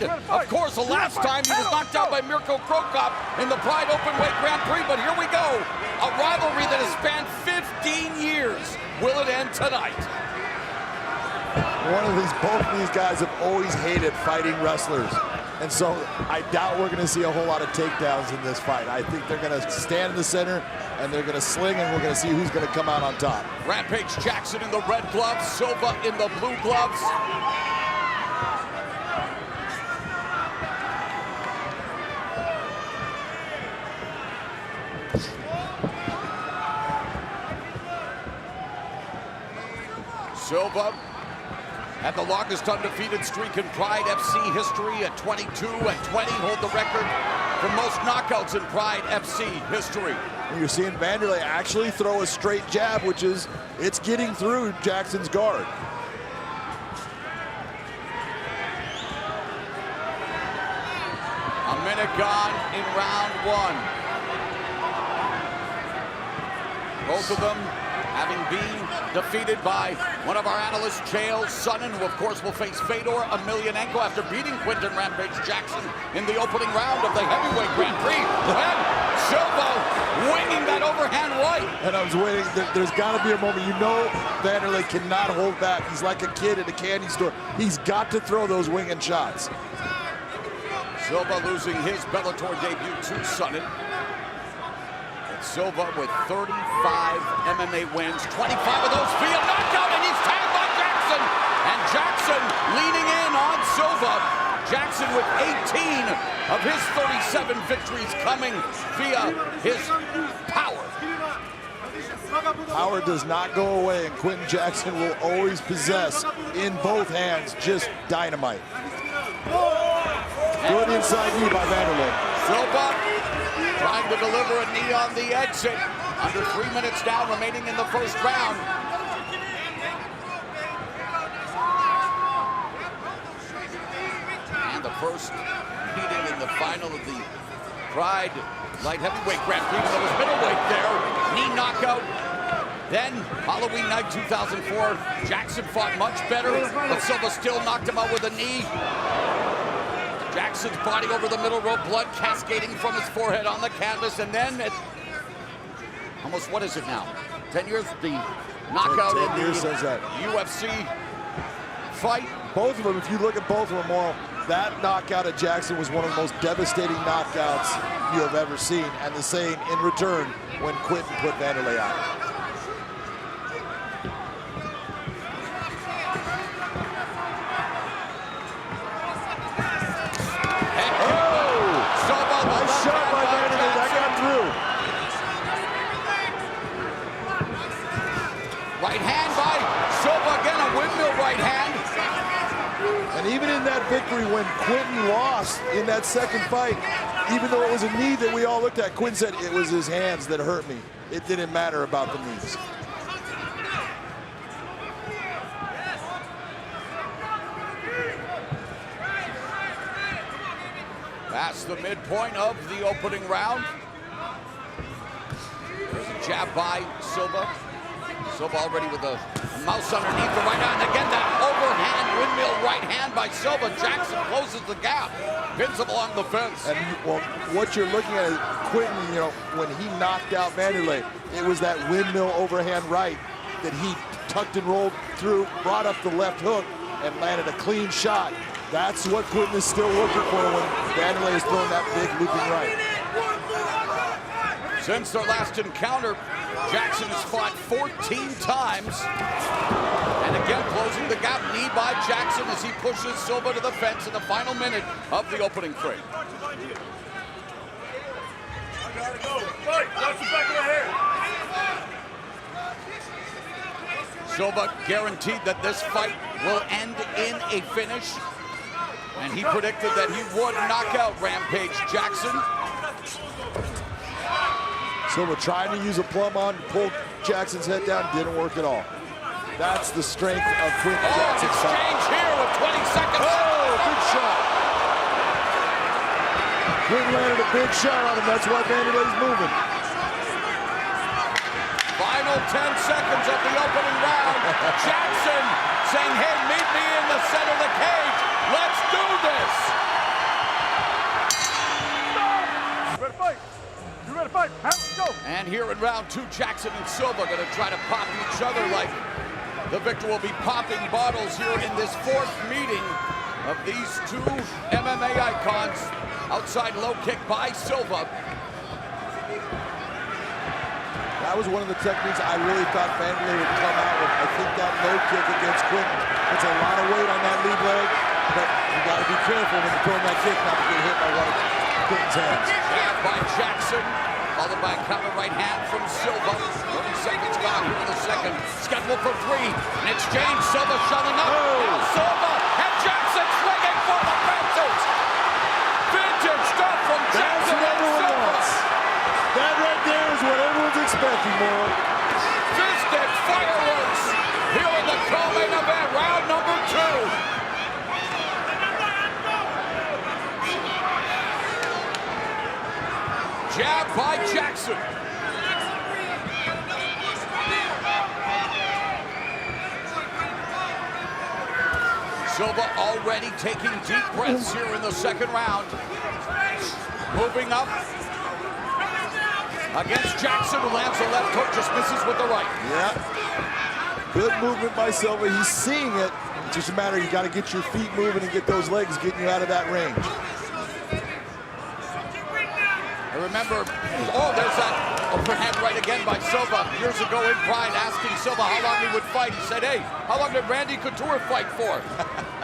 end. Of course, the last time he was knocked out by Mirko Krokop in the Pride Openweight Grand Prix, but here we go. A rivalry that has spanned 15 years. Will it end tonight? Both of these guys have always hated fighting wrestlers. And so I doubt we're going to see a whole lot of takedowns in this fight. I think they're going to stand in the center and they're going to sling, and we're going to see who's going to come out on top. Rampage Jackson in the red gloves, Silva in the blue gloves. Silva had the longest undefeated streak in Pride FC history at 22 and 20, hold the record for most knockouts in Pride FC history. You're seeing Wanderlei actually throw a straight jab, which is, it's getting through Jackson's guard. A minute gone in round one. Both of them having been defeated by one of our analysts, Chael Sonnen, who of course will face Fedor Emelianenko after beating Quinton Rampage Jackson in the opening round of the heavyweight Grand Prix. And Silva winging that overhand right. And I was waiting, there's gotta be a moment, you know Wanderlei cannot hold back. He's like a kid at a candy store. He's got to throw those winging shots. Silva losing his Bellator debut to Sonnen. Silva with 35 MMA wins, 25 of those via knockout, and he's tagged by Jackson. And Jackson leaning in on Silva. Jackson with 18 of his 37 victories coming via his power. Power does not go away, and Quinton Jackson will always possess in both hands just dynamite. Good inside knee by Wanderlei. Silva trying to deliver a knee on the exit. Under 3 minutes down remaining in the first round. And the first meeting in the final of the Pride Light Heavyweight Grand Prix. There was middleweight there. Knee knockout. Then, Halloween night 2004, Jackson fought much better, but Silva still knocked him out with a knee. Jackson's body over the middle rope, blood cascading from his forehead on the canvas, and then at almost, what is it now? 10 years, the knockout in the UFC fight. Both of them, if you look at both of them, Mauro, that knockout at Jackson was one of the most devastating knockouts you have ever seen, and the same in return when Quinton put Wanderlei out. Right hand by Silva, again a windmill right hand. And even in that victory when Quinton lost in that second fight, even though it was a knee that we all looked at, Quinton said it was his hands that hurt me. It didn't matter about the knees. Past the midpoint of the opening round. There's a jab by Silva. Silva already with a mouse underneath the right hand. Again, that overhand windmill right hand by Silva. Jackson closes the gap, pins him along the fence. And well, what you're looking at is Quinton, you know, when he knocked out Wanderlei, it was that windmill overhand right that he tucked and rolled through, brought up the left hook, and landed a clean shot. That's what Quinton is still looking for when Wanderlei is throwing that big looping right. Since their last encounter, Jackson has fought 14 times. And again, closing the gap, knee by Jackson as he pushes Silva to the fence in the final minute of the opening frame. Silva guaranteed that this fight will end in a finish. And he predicted that he would knock out Rampage Jackson. Silva trying to use a plumb on to pull Jackson's head down, didn't work at all. That's the strength of Quinton Jackson's fight. Exchange here with 20 seconds. Oh, big shot. Quinton landed a big shot on him. That's why Wanderlei's moving. Final 10 seconds of the opening round. Jackson saying, hey, meet me in the center of the cage. Let's do this. And here in round 2, Jackson and Silva going to try to pop each other like the victor will be popping bottles here in this 4th meeting of these 2 MMA icons. Outside low kick by Silva. That was one of the techniques I really thought Wanderlei would come out with. I think that low kick against Quinton. It's a lot of weight on that lead leg, but you got to be careful when you're throwing that kick not to get hit by one of Quinton's hands. Jab by Jackson, followed by a counter right hand from Silva. 30 seconds gone here in the second. Scheduled for 3. In exchange, Silva shoving up. Now Silva and Jackson swinging for the fences. Vintage stuff from Jackson and Silva. That right there is what everyone's expecting, Moro. Fisted fireworks here in the co-main event, round number 2. Jab by Jackson. Silva already taking deep breaths here in the second round. Moving up against Jackson, who lands the left hook, just misses with the right. Yeah. Good movement by Silva. He's seeing it. It's just a matter, you got to get your feet moving and get those legs getting you out of that range. I remember, there's that overhand right again by Silva. Years ago in Pride, asking Silva how long he would fight. He said, hey, how long did Randy Couture fight for?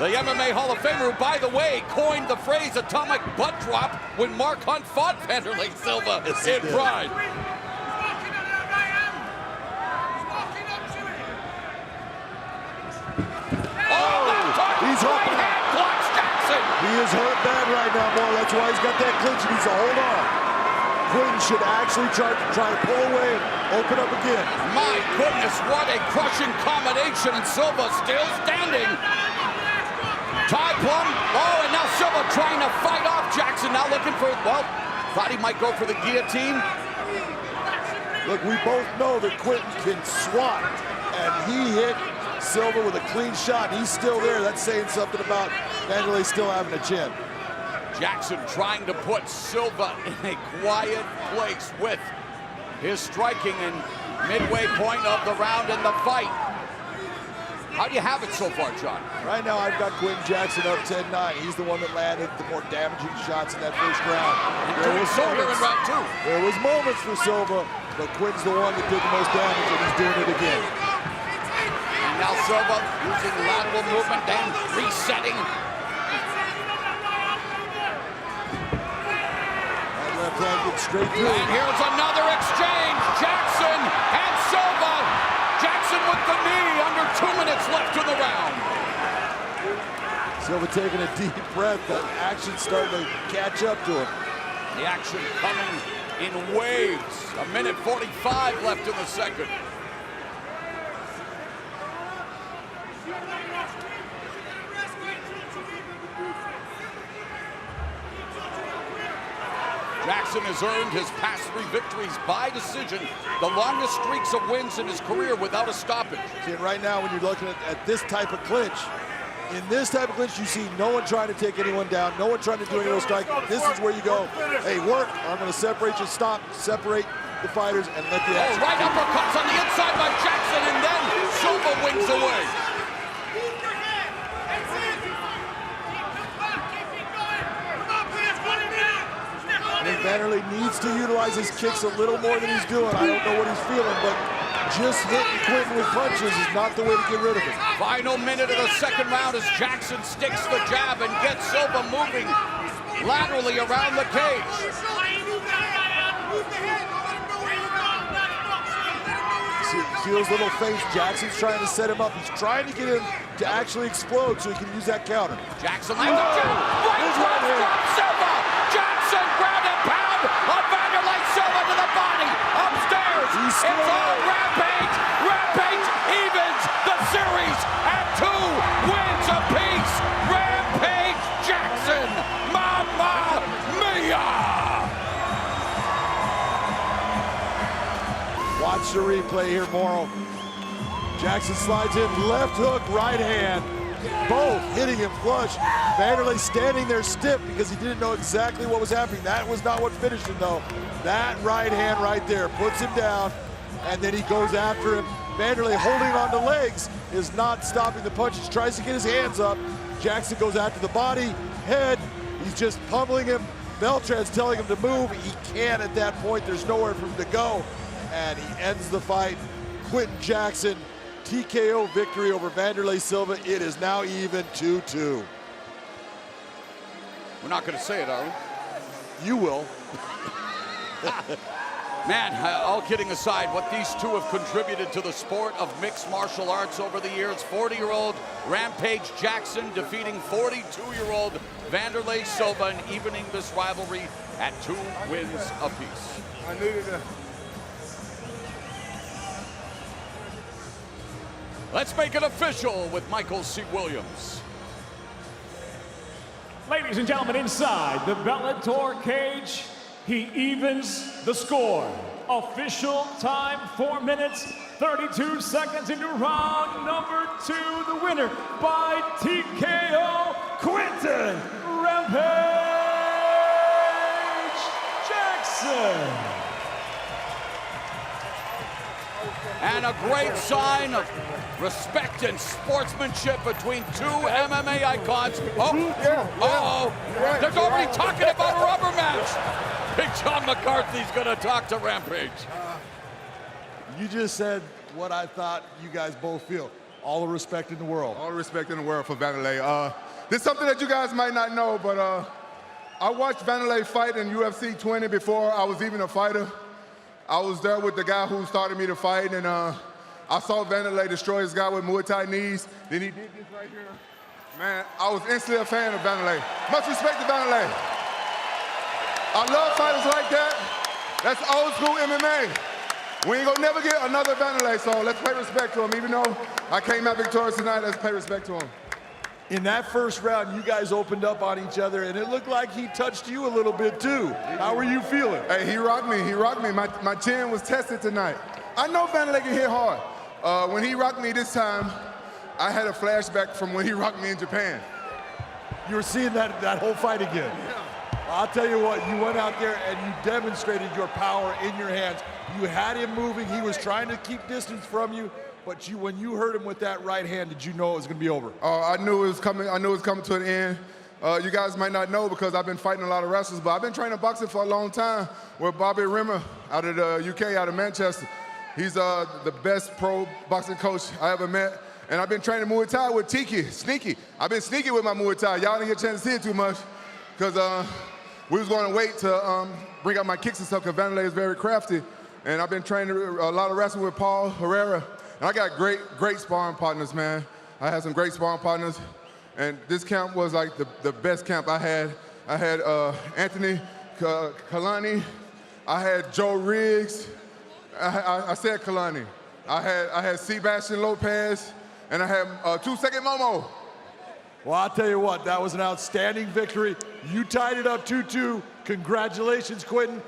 The MMA Hall of Famer, who, by the way, coined the phrase atomic butt drop when Mark Hunt fought Wanderlei Silva in Pride. He's hurt. Right hand blocks Jackson. He is hurt bad right now, Moro. That's why he's got that clinch. He needs to hold on. Quinton should actually try to pull away and open up again. My goodness, what a crushing combination, and Silva still standing. Tie plum. And now Silva trying to fight off Jackson, now looking for, thought he might go for the guillotine. Look, we both know that Quinton can swat, and he hit Silva with a clean shot. He's still there. That's saying something about Wanderlei still having a chin. Jackson trying to put Silva in a quiet place with his striking and midway point of the round in the fight. How do you have it so far, John? Right now, I've got Quinton Jackson up 10-9. He's the one that landed the more damaging shots in that first round. There was so here in round 2. There was moments for Silva, but Quinton's the one that did the most damage, and he's doing it again. And now Silva using lateral movement, then resetting. That left hand gets straight through. And here's another exchange. Jackson and Silva. Jackson with the knee, under 2 minutes left in the round. Silva taking a deep breath. That action's starting to catch up to him. The action coming in waves. 1:45 left in the second. Jackson has earned his past 3 victories by decision, the longest streaks of wins in his career without a stoppage. See, right now, when you're looking at this type of clinch, in this type of clinch, you see no one trying to take anyone down, no one trying to do any of those strikes. This is where you go, hey, work, I'm going to separate you, separate the fighters, and let the action. Right uppercuts on the inside by Jackson, and then Silva wings away. I think Wanderlei needs to utilize his kicks a little more than he's doing. I don't know what he's feeling, but just hitting Quinton with punches is not the way to get rid of him. Final minute of the second round as Jackson sticks the jab and gets Silva moving laterally around the cage. See those little feints? Jackson's trying to set him up. He's trying to get him to actually explode so he can use that counter. Jackson lands a jab. Right from Silva. Jackson ground and pound on Wanderlei Silva to the body. Upstairs. It's on Rampage. Rampage evens the series at 2 wins apiece. Rampage Jackson. Mamma mia! Watch the replay here, Moro. Jackson slides in, left hook, right hand. both hitting him flush. Wanderlei standing there stiff because he didn't know exactly what was happening. That was not what finished him, though. That right hand right there puts him down, and then he goes after him. Wanderlei holding on to legs is not stopping the punches, tries to get his hands up. Jackson goes after the body, head. He's just pummeling him. Beltran's telling him to move. He can't at that point. There's nowhere for him to go. And he ends the fight. Quinton Jackson, TKO victory over Wanderlei Silva. It is now even 2-2. We're not going to say it, are we? You will. Man, all kidding aside, what these two have contributed to the sport of mixed martial arts over the years. 40-year-old Rampage Jackson defeating 42-year-old Wanderlei Silva and evening this rivalry at 2 wins apiece. I needed to. Let's make it official with Michael C. Williams. Ladies and gentlemen, inside the Bellator cage, he evens the score. Official time, 4 minutes, 32 seconds into round number 2. The winner by TKO, Quinton Rampage Jackson. And a great sign of respect and sportsmanship between two MMA icons. They're already talking about a rubber match. Big John McCarthy's gonna talk to Rampage. You just said what I thought you guys both feel. All the respect in the world. All the respect in the world for Wanderlei. This is something that you guys might not know, but I watched Wanderlei fight in UFC 20 before I was even a fighter. I was there with the guy who started me to fight, and I saw Wanderlei destroy his guy with Muay Thai knees. Then he did this right here. Man, I was instantly a fan of Wanderlei. Much respect to Wanderlei. I love fighters like that. That's old school MMA. We ain't gonna never get another Wanderlei, so let's pay respect to him. Even though I came out victorious tonight, let's pay respect to him. In that first round, you guys opened up on each other, and it looked like he touched you a little bit too. How were you feeling? Hey, he rocked me. He rocked me. My chin was tested tonight. I know Wanderlei can hit hard. When he rocked me this time, I had a flashback from when he rocked me in Japan. You were seeing that whole fight again. Yeah. I'll tell you what, you went out there and you demonstrated your power in your hands. You had him moving. He was trying to keep distance from you. But when you hurt him with that right hand, did you know it was going to be over? I knew it was coming. I knew it was coming to an end. You guys might not know because I've been fighting a lot of wrestlers, but I've been training boxing for a long time with Bobby Rimmer out of the UK, out of Manchester. He's the best pro boxing coach I ever met. And I've been training Muay Thai with Tiki, Sneaky. I've been sneaky with my Muay Thai. Y'all didn't get a chance to see it too much because we was going to wait to bring out my kicks and stuff because Wanderlei is very crafty. And I've been training a lot of wrestling with Paul Herrera. And I got great sparring partners, man. I had some great sparring partners. And this camp was like the best camp I had. I had Anthony Kalani. I had Joe Riggs. I said Kalani. I had Sebastian Lopez. And I had 2-second Momo. Well, I'll tell you what, that was an outstanding victory. You tied it up 2-2. Congratulations, Quinton.